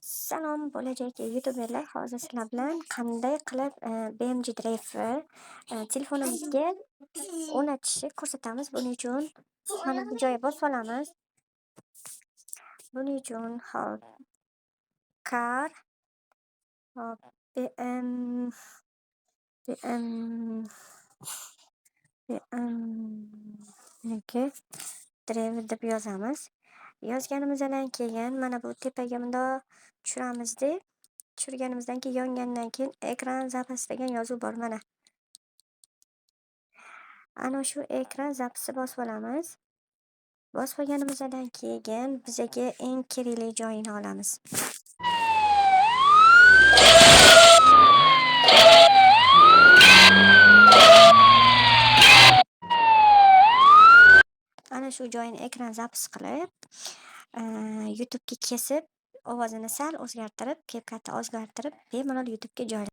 Salom, bo'lajak youtuberlar, hozir sizlar bilan qanday qilib BMG Drive'ni telefonimizga o'rnatishni ko'rsatamiz. Buning uchun mana bu joyga bosib olamiz. Buning uchun hop car hop BMG Drive deb yozamiz. Yozganimizdan keyin mana bu tepaga bundoq tushiramiz-da. Tushirganimizdan keyin yongandan keyin ekran zapis degan yozuv bor mana. Ana shu ekran zapisni bosib olamiz. Bosib olganimizdan keyin bizga eng kerakli joyini olamiz. Ana shu joyini ekran zapis qilib, YouTube'ga kesib, ovozini sal o'zgartirib, kepkatni o'zgartirib, bemalol YouTube'ga joylaymiz.